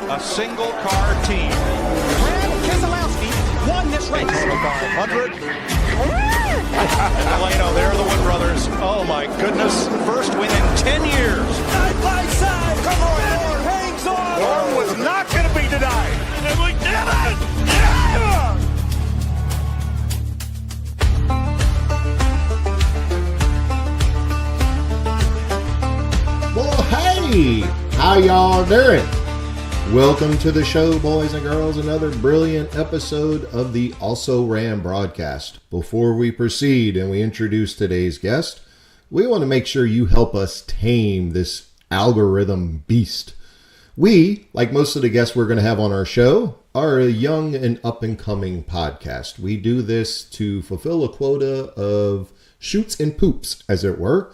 a single car team. Brad Keselowski won this race. Daytona 500. And Delano, they're the Wood brothers. Oh my goodness. First win in 10 years. Side by side. Come on, Warren. Hangs on. Warren was not going to be denied. And we did it. Yeah! Well, hey, how y'all doing? Welcome to the show, boys and girls. Another brilliant episode of the Also Ran broadcast. Before we proceed and we introduce today's guest, we want to make sure you help us tame this algorithm beast. We, like most of the guests we're going to have on our show, are a young and up-and-coming podcast. We do this to fulfill a quota of shoots and poops, as it were.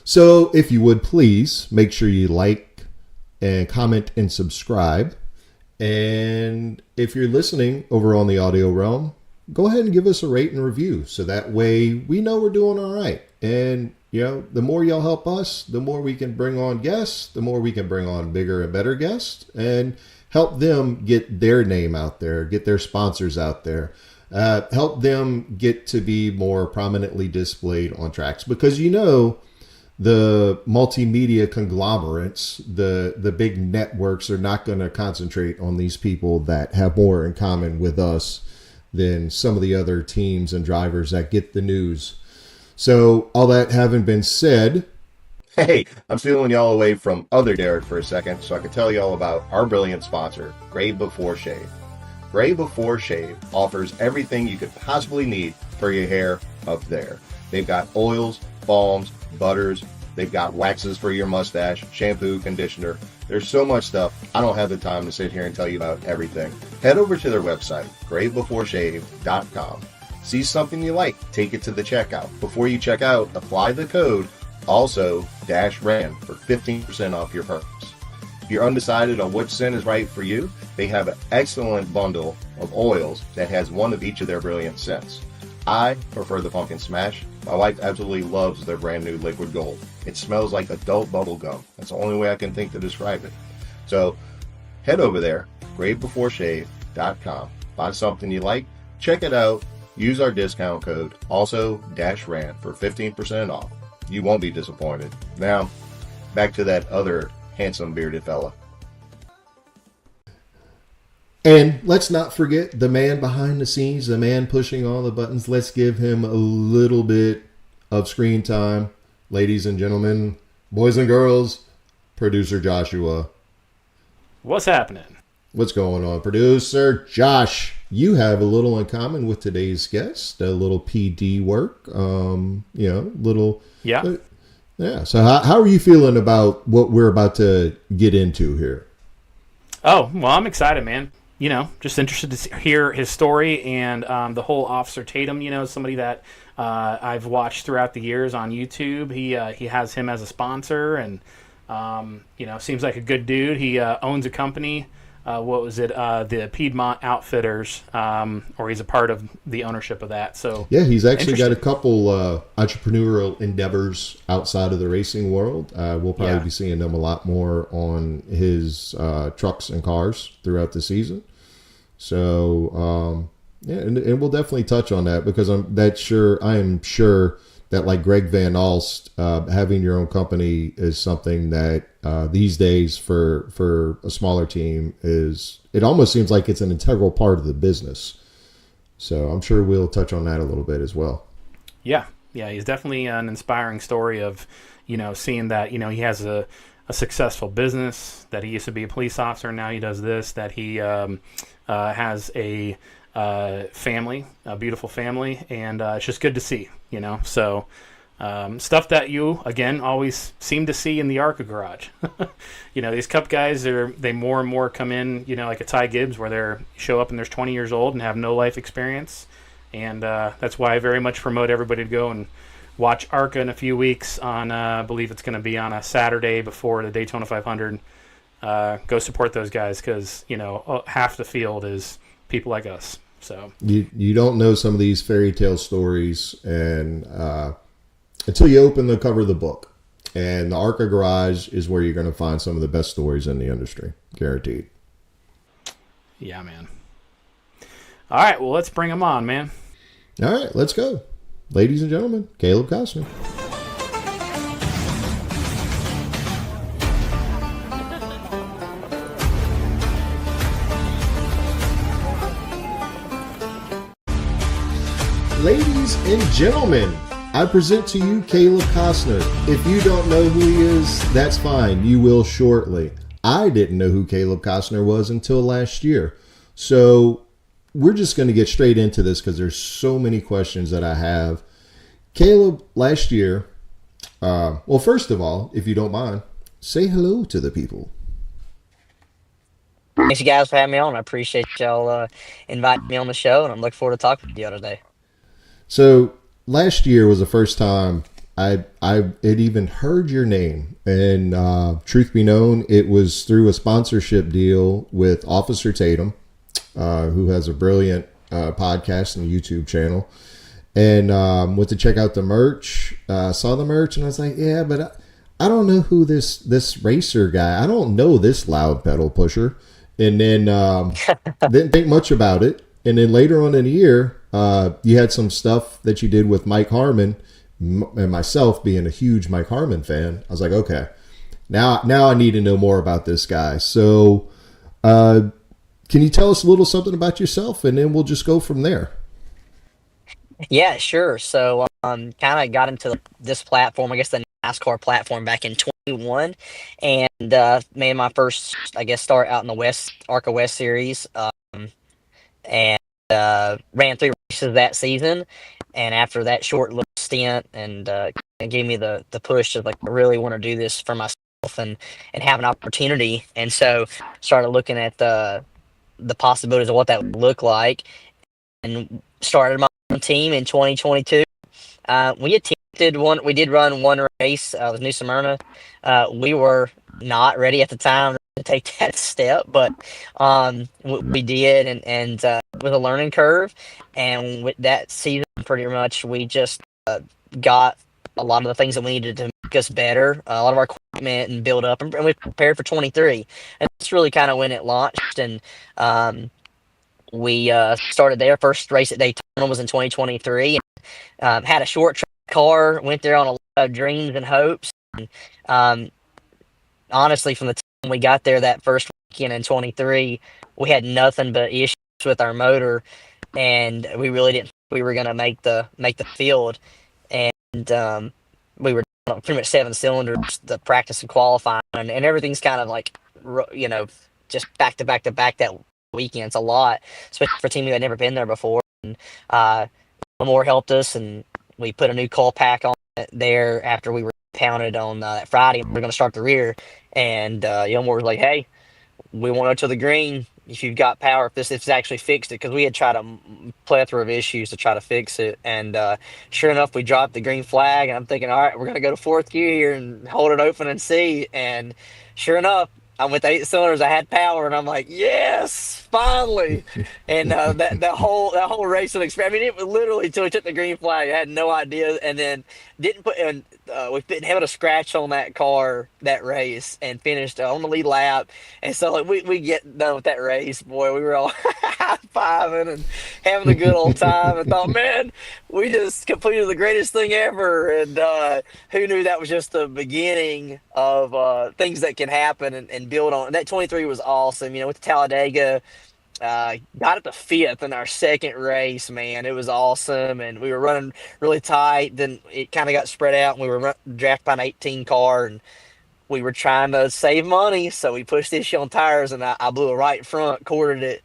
So if you would please make sure you like and comment and subscribe. And if you're listening over on the audio realm, go ahead and give us a rate and review. So that way we know we're doing all right. And, you know, the more y'all help us, the more we can bring on guests, the more we can bring on bigger and better guests and help them get their name out there, get their sponsors out there, help them get to be more prominently displayed on tracks. Because, you know, the multimedia conglomerates, the big networks are not going to concentrate on these people that have more in common with us than some of the other teams and drivers that get the news. So all that having been said, hey, I'm stealing y'all away from other Derek for a second so I can tell y'all about our brilliant sponsor, Gray Before Shave. Gray Before Shave offers everything you could possibly need for your hair up there. They've got oils, balms, butters, they've got waxes for your mustache, shampoo, conditioner. There's so much stuff. I don't have the time to sit here and tell you about everything. Head over to their website, graybeforeshave.com. See something you like, take it to the checkout. Before you check out, apply the code ALSO-RAN for 15% off your purchase. If you're undecided on which scent is right for you, they have an excellent bundle of oils that has one of each of their brilliant scents. I prefer the Pumpkin Smash. My wife absolutely loves their brand new Liquid Gold. It smells like adult bubble gum. That's the only way I can think to describe it. So head over there, graybeforeshave.com. Find something you like, check it out, use our discount code ALSO-RAN for 15% off. You won't be disappointed. Now, back to that other handsome bearded fella. And let's not forget the man behind the scenes, the man pushing all the buttons. Let's give him a little bit of screen time. Ladies and gentlemen, boys and girls, producer Joshua. What's happening? What's going on, producer Josh? You have a little in common with today's guest, a little PD work, little. Yeah. Yeah. So how are you feeling about what we're about to get into here? Oh, well, I'm excited, man. You know, just interested to hear his story and the whole Officer Tatum, you know, somebody that I've watched throughout the years on YouTube. He has him as a sponsor and, seems like a good dude. He owns a company. The Piedmont Outfitters, or he's a part of the ownership of that. So yeah, he's actually got a couple entrepreneurial endeavors outside of the racing world. We'll probably be seeing them a lot more on his trucks and cars throughout the season. So and we'll definitely touch on that because I am sure that like Greg Van Alst, having your own company is something that these days for a smaller team it almost seems like it's an integral part of the business. So I'm sure we'll touch on that a little bit as well. Yeah, he's definitely an inspiring story of, seeing that, he has a successful business, that he used to be a police officer, now he does this, that he has a family, a beautiful family, and it's just good to see, so stuff that you again always seem to see in the ARCA garage. These cup guys they more and more come in, like a Ty Gibbs, where they show up and they're 20 years old and have no life experience, and that's why I very much promote everybody to go and watch ARCA in a few weeks on I believe it's going to be on a Saturday before the Daytona 500. Go support those guys because half the field is people like us. So you don't know some of these fairy tale stories and until you open the cover of the book. And the ARCA garage is where you're going to find some of the best stories in the industry, guaranteed. Yeah, man. All right, well, let's bring him on, man. All right, let's go. Ladies and gentlemen, Caleb Costner. Ladies and gentlemen, I present to you Caleb Costner. If you don't know who he is, that's fine. You will shortly. I didn't know who Caleb Costner was until last year. So we're just going to get straight into this because there's so many questions that I have. Caleb, last year, well, first of all, if you don't mind, say hello to the people. Thanks, you guys, for having me on. I appreciate y'all inviting me on the show, and I'm looking forward to talking to you today. So last year was the first time I had even heard your name, and truth be known, it was through a sponsorship deal with Officer Tatum, who has a brilliant podcast and YouTube channel, and went to check out the merch. Saw the merch, and I was like, yeah, but I don't know who this racer guy. I don't know this loud pedal pusher. And then didn't think much about it. And then later on in the year, you had some stuff that you did with Mike Harmon, and myself being a huge Mike Harmon fan. I was like, okay, now I need to know more about this guy. So can you tell us a little something about yourself, and then we'll just go from there? Yeah, sure. So, kind of got into this platform, I guess the NASCAR platform back in 21, and made my first, I guess, start out in the ARCA West Series, and ran 3 races that season. And after that short little stint, and it gave me the push to, like, I really want to do this for myself and have an opportunity. And so started looking at the possibilities of what that would look like, and started my own team in 2022. We did run one race with New Smyrna. We were not ready at the time to take that step, but we did, and with a learning curve. And with that season, pretty much, we just got a lot of the things that we needed to make us better, a lot of our equipment, and build up, and we prepared for 23. And that's really kind of when it launched. And we started there. First race at Daytona was in 2023. Had a short track car, went there on a lot of dreams and hopes. And honestly, from the time we got there that first weekend in 23, we had nothing but issues with our motor, and we really didn't think we were going to make the field. And we were pretty much 7 cylinders, the practice and qualifying, and everything's kind of like, just back to back to back that weekend. It's a lot, especially for a team who had never been there before. And Lamore helped us, and we put a new coil pack on it there after we were pounded on that Friday. We're going to start the rear, and Lamore was like, "Hey, we want to go to the green if you've got power. If this actually fixed it," because we had tried a plethora of issues to try to fix it. And sure enough, we dropped the green flag, and I'm thinking, all right, we're going to go to 4th gear here and hold it open and see. And sure enough, I'm with 8 cylinders. I had power, and I'm like, yes, finally. And that whole racing experience. I mean, it was literally until we took the green flag, I had no idea. And then didn't put in. We didn't have a scratch on that car that race, and finished on the lead lap. And so, like, we get done with that race, boy, we were all high fiving and having a good old time. And thought, man, we just completed the greatest thing ever. And who knew that was just the beginning of things that can happen and build on. And that 23 was awesome. With the Talladega, got it to 5th in our second race, man. It was awesome, and we were running really tight. Then it kind of got spread out, and we were drafted by an 18 car, and we were trying to save money, so we pushed the issue on tires, and I blew a right front, quartered it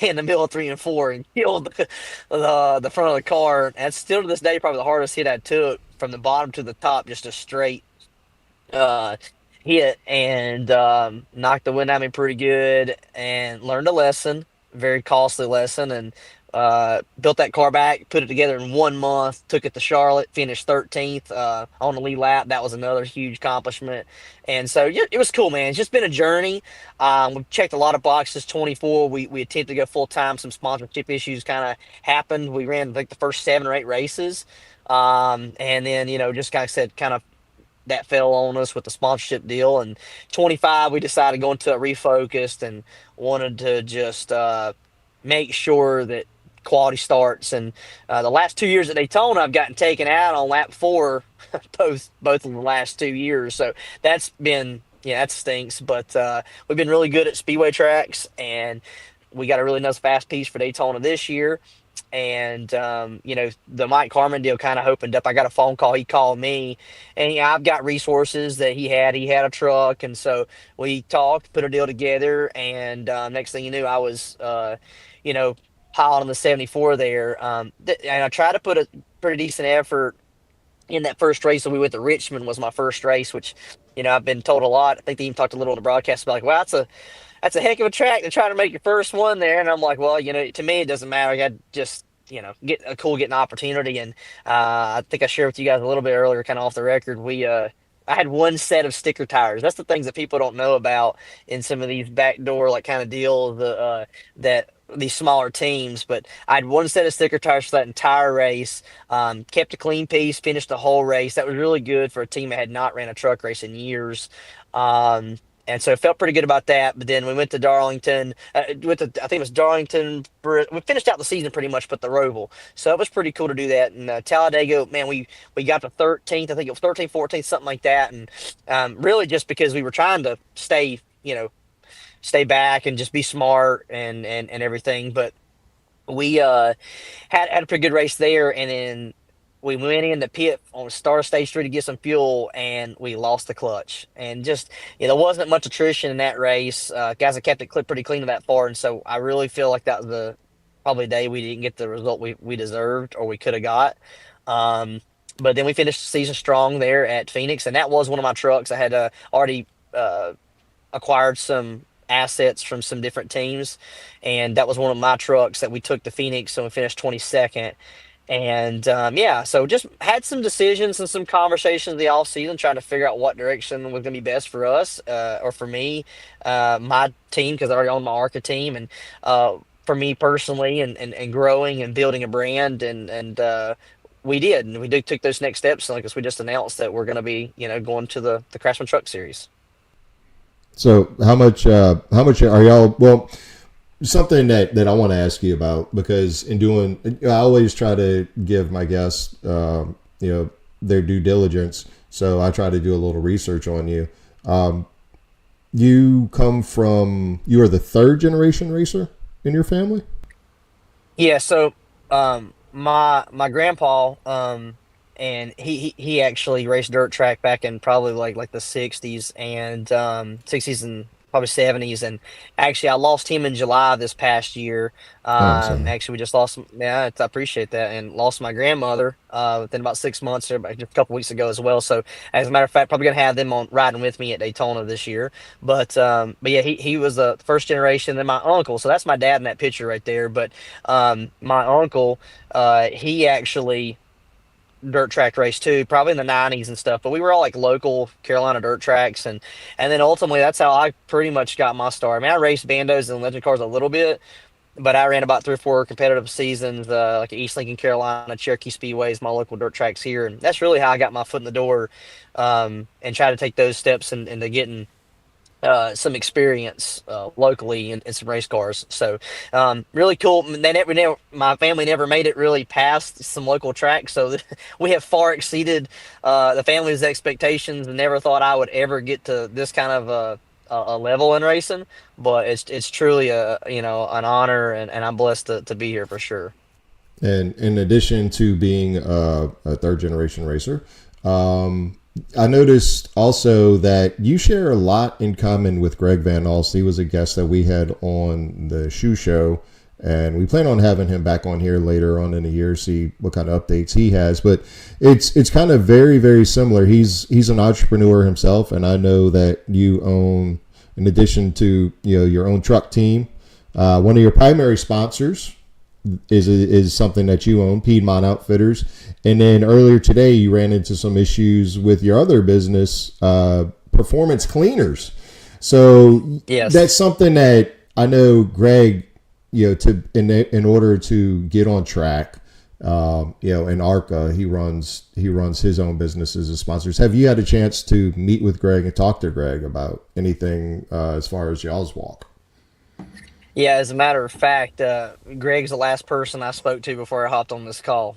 in the middle of 3 and 4, and killed the front of the car. And still to this day, probably the hardest hit I took from the bottom to the top, just a straight hit, and knocked the wind out of me pretty good, and learned a lesson, very costly lesson. And built that car back, put it together in 1 month, took it to Charlotte, finished 13th on the lead lap. That was another huge accomplishment. And so, yeah, it was cool, man. It's just been a journey. We've checked a lot of boxes. 24, we attempted to go full-time. Some sponsorship issues kind of happened. We ran, like, the first 7 or 8 races. And then, just kind of that fell on us with the sponsorship deal. And 25, we decided to go into it refocused and wanted to just make sure that quality starts. And the last 2 years at Daytona, I've gotten taken out on lap 4, both of the last 2 years. So that's been, yeah, that stinks. But we've been really good at speedway tracks, and we got a really nice fast piece for Daytona this year. And the Mike Harmon deal kind of opened up. I got a phone call. He called me, and I've got resources that he had. He had a truck, and so we talked, put a deal together, and next thing you knew, I was piled on the 74 there. And I tried to put a pretty decent effort in that first race. So we went to Richmond, was my first race, which I've been told a lot. I think they even talked a little on the broadcast about, like, well, that's a heck of a track to try to make your first one there. And I'm like, well, to me, it doesn't matter. I got just, get an opportunity. And I think I shared with you guys a little bit earlier, kind of off the record, I had one set of sticker tires. That's the things that people don't know about in some of these backdoor, like, kind of deals, that these smaller teams. But I had one set of sticker tires for that entire race, kept a clean piece, finished the whole race. That was really good for a team that had not ran a truck race in years. And so I felt pretty good about that. But then we went to Darlington. I think it was Darlington. We finished out the season pretty much, but the Roval. So it was pretty cool to do that. And Talladega, man, we got to 13th. I think it was 13th, 14th, something like that. And really just because we were trying to stay back and just be smart and everything. But we had a pretty good race there. And then we went in the pit on Star Stage 3 to get some fuel, and we lost the clutch. And just, there wasn't much attrition in that race. Guys have kept it pretty clean to that far, and so I really feel like that was probably the day we didn't get the result we deserved or we could have got. But then we finished the season strong there at Phoenix, and that was one of my trucks. I had already acquired some assets from some different teams, and that was one of my trucks that we took to Phoenix, so we finished 22nd. And so just had some decisions and some conversations the off season, trying to figure out what direction was going to be best for us, or for me, my team, because I already own my ARCA team, and for me personally, and growing and building a brand, and we did, and we took those next steps, because we just announced that we're going to be going to the Craftsman Truck Series. So how much are y'all? Well, something that I want to ask you about, because I always try to give my guests, their due diligence. So I try to do a little research on you. You are the third generation racer in your family? Yeah. So, my grandpa, and he actually raced dirt track back in probably like the 60s and 60s and probably 70s, and actually I lost him in July this past year. Actually, we just lost him. Yeah, I appreciate that, and lost my grandmother within about 6 months, or just a couple weeks ago as well. So as a matter of fact, probably gonna have them on riding with me at Daytona this year. But yeah, he was the first generation. Then my uncle, so that's my dad in that picture right there. But my uncle, he actually dirt track race too, probably in the 90s and stuff, but we were all like local Carolina dirt tracks, and then ultimately that's how I pretty much got my start. I mean, I raced bandos and legend cars a little bit, but I ran about 3 or 4 competitive seasons, like East Lincoln, Carolina, Cherokee Speedways, my local dirt tracks here, and that's really how I got my foot in the door, and try to take those steps into getting some experience locally in some race cars. So really cool. My family never made it really past some local tracks, so we have far exceeded the family's expectations, and never thought I would ever get to this kind of a level in racing. But it's truly an honor, and I'm blessed to be here for sure. And in addition to being a third generation racer, I noticed also that you share a lot in common with Greg Van Alst. He was a guest that we had on the shoe show, and we plan on having him back on here later on in the year, see what kind of updates he has. But it's kind of very, very similar. He's an entrepreneur himself, and I know that you own, in addition to your own truck team, one of your primary sponsors is something that you own, Piedmont Outfitters. And then earlier today, you ran into some issues with your other business, Performance Cleaners. So yes, that's something that I know Greg, in order to get on track, In ARCA, he runs his own businesses as sponsors. Have you had a chance to meet with Greg and talk to Greg about anything as far as y'all's walk? Yeah, as a matter of fact, Greg's the last person I spoke to before I hopped on this call,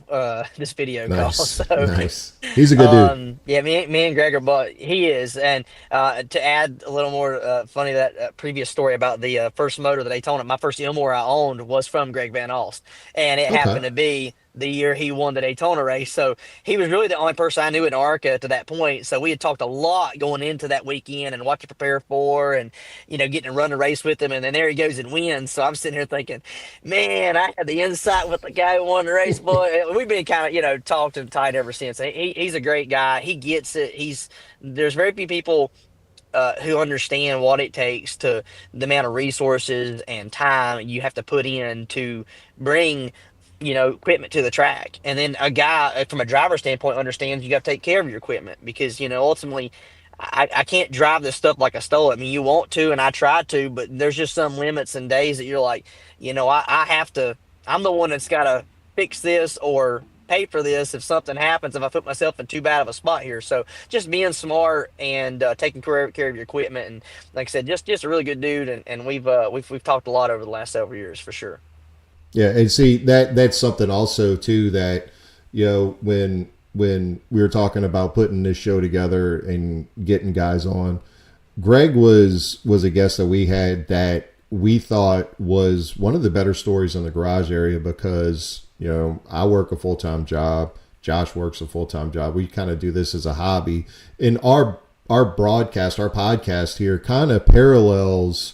this video call. Nice, So, nice. He's a good dude. yeah, me and Greg are, but he is. And to add a little more funny to that previous story about the first motor, the Daytona, my first Ilmore I owned was from Greg Van Alst, and it Okay. happened to be the year he won the Daytona race. So he was really the only person I knew in ARCA to that point. So we had talked a lot going into that weekend and what to prepare for, and getting to run a race with him. And then there he goes and wins. So I'm sitting here thinking, man, I had the insight with the guy who won the race, boy. We've been kind of, talked and tight ever since. He's a great guy. He gets it. There's very few people who understand what it takes to the amount of resources and time you have to put in to bring equipment to the track. And then a guy from a driver standpoint understands you got to take care of your equipment because ultimately I can't drive this stuff like I stole it. I mean, you want to, and I try to, but there's just some limits and days that you're like, I have to, I'm the one that's got to fix this or pay for this if something happens, if I put myself in too bad of a spot here. So just being smart and taking care of your equipment. And like I said, just a really good dude. And we've talked a lot over the last several years for sure. Yeah, and see that's something also too that when we were talking about putting this show together and getting guys on, Greg was a guest that we had that we thought was one of the better stories in the garage area because I work a full-time job, Josh works a full-time job. We kind of do this as a hobby, and our podcast here kind of parallels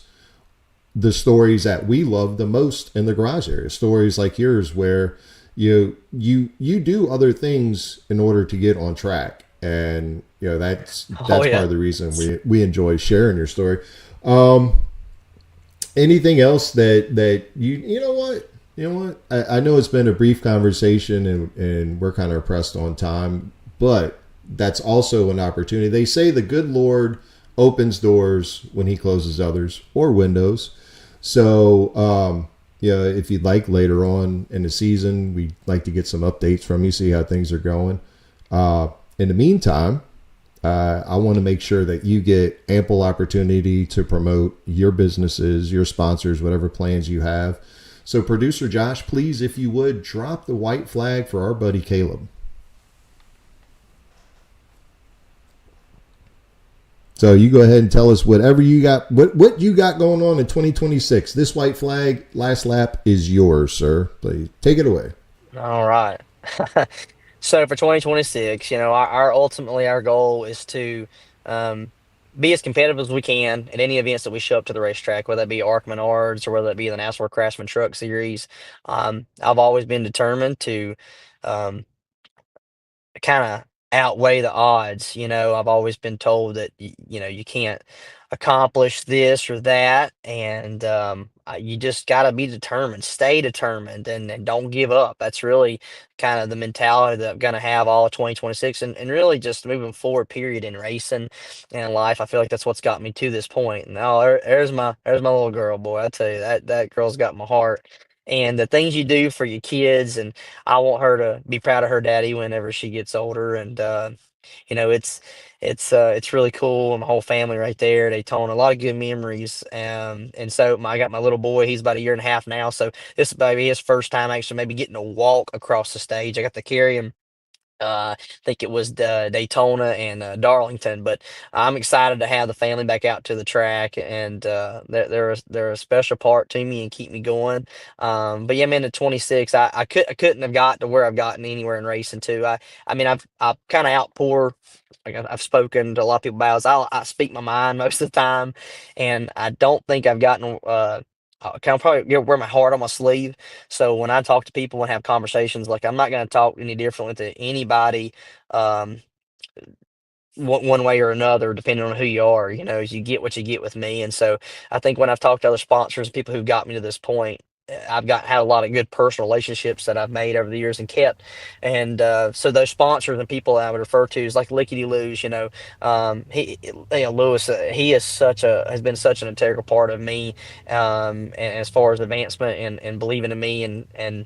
the stories that we love the most in the garage area. Stories like yours where you do other things in order to get on track. And that's part of the reason we enjoy sharing your story. Anything else that you know what? I know it's been a brief conversation and we're kind of pressed on time, but that's also an opportunity. They say the good Lord opens doors when he closes others, or windows. So, if you'd like later on in the season, we'd like to get some updates from you, see how things are going. In the meantime, I want to make sure that you get ample opportunity to promote your businesses, your sponsors, whatever plans you have. So, Producer Josh, please, if you would, drop the white flag for our buddy Caleb. So you go ahead and tell us whatever you got, what you got going on in 2026. This white flag, last lap, is yours, sir. Please take it away. All right. So for 2026, ultimately our goal is to be as competitive as we can at any events that we show up to the racetrack, whether that be ARCA Menards or whether that be the NASCAR Craftsman Truck Series. I've always been determined to kind of outweigh the odds. I've always been told that you can't accomplish this or that, and you just got to be determined, stay determined, and don't give up. That's really kind of the mentality that I'm going to have all of 2026, and really just moving forward, period, in racing and life. I feel like that's what's got me to this point. Now there's my little girl, boy. I tell you, that girl's got my heart. And the things you do for your kids, and I want her to be proud of her daddy whenever she gets older. And it's really cool. My whole family right there, Daytona, a lot of good memories. And so I got my little boy. He's about a year and a half now, so this will be his first time actually maybe getting to walk across the stage. I got to carry him. I think it was Daytona and Darlington, but I'm excited to have the family back out to the track, and they're a special part to me and keep me going. But yeah, man, at 26, I couldn't have got to where I've gotten anywhere in racing too. I mean, I've kind of outpour. Like I've spoken to a lot of people about. I speak my mind most of the time, and I don't think I've gotten. I can probably wear my heart on my sleeve. So when I talk to people and have conversations, like I'm not going to talk any differently to anybody, um, one way or another, depending on who you are. You get what you get with me. And so I think when I've talked to other sponsors and people who got me to this point, I've had a lot of good personal relationships that I've made over the years and kept. And so those sponsors and people I would refer to is like Lickety Lou's. Lewis, he is has been such an integral part of me, and as far as advancement and believing in me and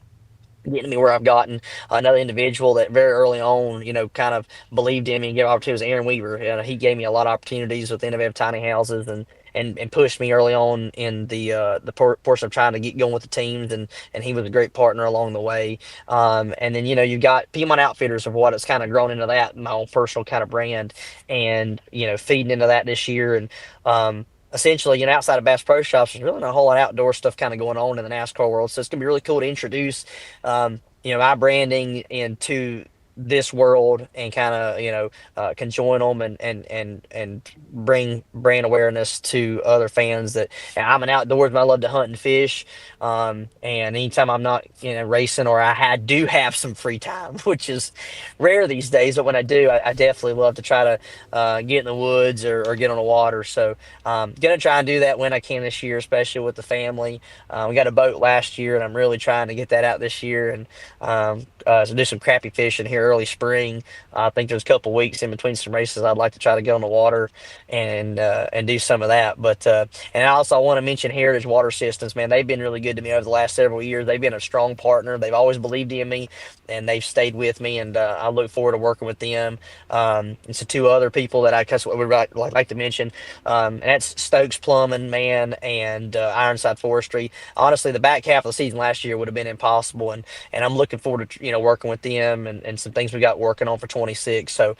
getting me where I've gotten. Another individual that very early on, kind of believed in me and gave opportunities was Aaron Weaver. He gave me a lot of opportunities with Innovative Tiny Houses and pushed me early on in the portion of trying to get going with the teams, and he was a great partner along the way. And then you've got Piedmont Outfitters of what it's kind of grown into that my own personal kind of brand, and feeding into that this year. And essentially, outside of Bass Pro Shops, there's really not a whole lot of outdoor stuff kind of going on in the NASCAR world. So it's gonna be really cool to introduce, my branding into this world and kind of can join them and bring brand awareness to other fans. That I'm an outdoorsman. I love to hunt and fish, and anytime I'm not racing, or do have some free time, which is rare these days, but when I do, I definitely love to try to get in the woods or get on the water. So gonna try and do that when I can this year, especially with the family. We got a boat last year, and I'm really trying to get that out this year, and so do some crappie fishing here early spring. I think there's a couple weeks in between some races I'd like to try to get on the water and do some of that. But and I also want to mention Heritage Water Systems, man. They've been really good to me over the last several years. They've been a strong partner. They've always believed in me, and they've stayed with me, and I look forward to working with them. And so two other people that I would like to mention, and that's Stokes Plumbing, man, and Ironside Forestry. Honestly, the back half of the season last year would have been impossible, and I'm looking forward to working with them and some things we got working on for 26. So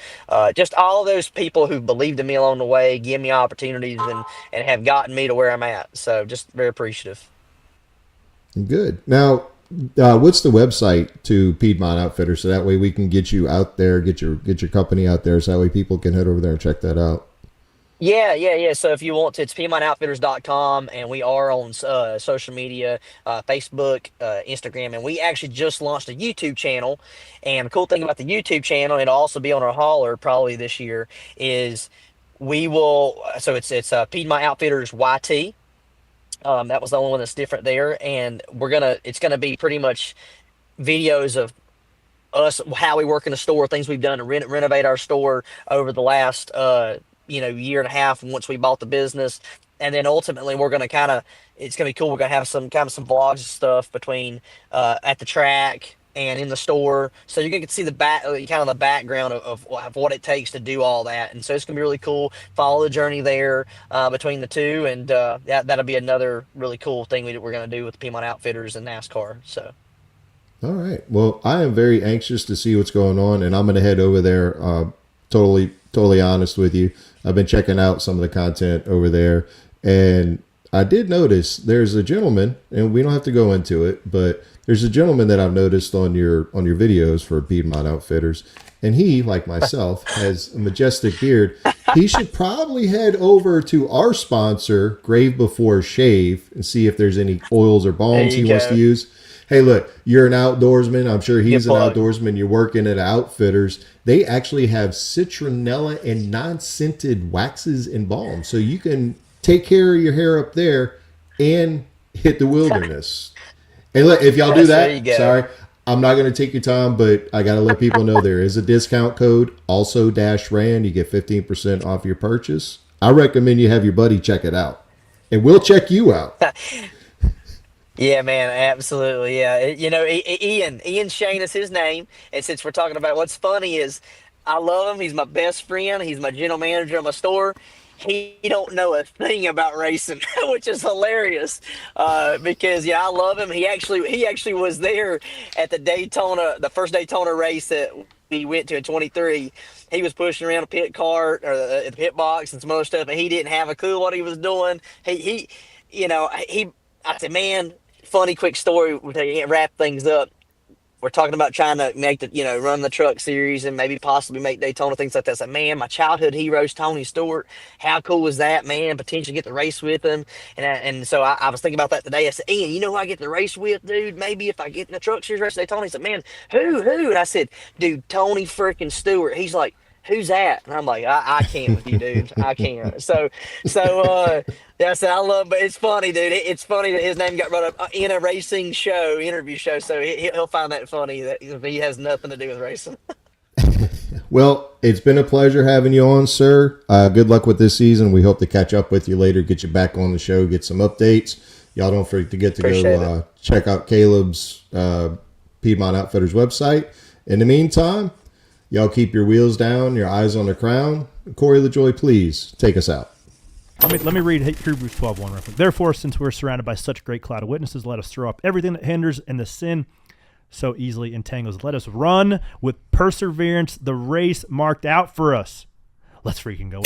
just all those people who believed in me along the way, give me opportunities, and have gotten me to where I'm at. So just very appreciative. Good. Now, what's the website to Piedmont Outfitters, so that way we can get you out there, get your company out there, so that way people can head over there and check that out? Yeah. So if you want to, it's PiedmontOutfitters.com, and we are on social media, Facebook, Instagram, and we actually just launched a YouTube channel. And the cool thing about the YouTube channel, it'll also be on our hauler probably this year, is we will. So it's Piedmont Outfitters YT. That was the only one that's different there, and it's gonna be pretty much videos of us, how we work in the store, things we've done to renovate our store over the last year and a half once we bought the business. And then ultimately we're going to it's going to be cool. We're going to have some vlogs and stuff between at the track and in the store, so you're going to see the background of what it takes to do all that. And so it's going to be really cool. Follow the journey there between the two, and that'll be another really cool thing we're going to do with Piedmont Outfitters and NASCAR. So all right, well, I am very anxious to see what's going on, and I'm going to head over there. Totally honest with you, I've been checking out some of the content over there, and I did notice there's a gentleman, and we don't have to go into it, but there's a gentleman that I've noticed on your videos for Piedmont Outfitters, and he, like myself, has a majestic beard. He should probably head over to our sponsor, Grave Before Shave, and see if there's any oils or balms he wants to use. Hey, look, you're an outdoorsman. I'm sure he's an outdoorsman. You're working at Outfitters. They actually have citronella and non-scented waxes and balms. So you can take care of your hair up there and hit the wilderness. And look, if y'all do that, sorry, I'm not going to take your time, but I got to let people know there is a discount code, also-RAN. You get 15% off your purchase. I recommend you have your buddy check it out. And we'll check you out. Yeah, man, absolutely. Yeah, Ian Shane is his name. And since we're talking about what's funny is, I love him. He's my best friend. He's my general manager of my store. He don't know a thing about racing, which is hilarious. Because I love him. He actually was there at the first Daytona race that we went to in 23. He was pushing around a pit cart or the pit box and some other stuff, and he didn't have a clue what he was doing. I said, man, funny quick story to wrap things up. We're talking about trying to make run the truck series and maybe possibly make Daytona, things like that. I said, man, my childhood hero's Tony Stewart. How cool was that, man? Potentially get to race with him. And so I was thinking about that today. I said, Ian, you know who I get to race with, dude? Maybe if I get in the truck series race Daytona. He said, man, who? And I said, dude, Tony freaking Stewart. He's like, who's that? And I'm like, I can't with you, dude. I can't. So I said, I love, but it's funny, dude. It's funny that his name got brought up in a racing interview show. So he'll find that funny that he has nothing to do with racing. Well, it's been a pleasure having you on, sir. Good luck with this season. We hope to catch up with you later, get you back on the show, get some updates. Y'all don't forget to go check out Caleb's Piedmont Outfitters website. In the meantime, y'all keep your wheels down, your eyes on the crown. Corey LaJoy, please take us out. Let me read Hebrews 12:1 real quick. Therefore, since we're surrounded by such a great cloud of witnesses, let us throw up everything that hinders and the sin so easily entangles. Let us run with perseverance the race marked out for us. Let's freaking go.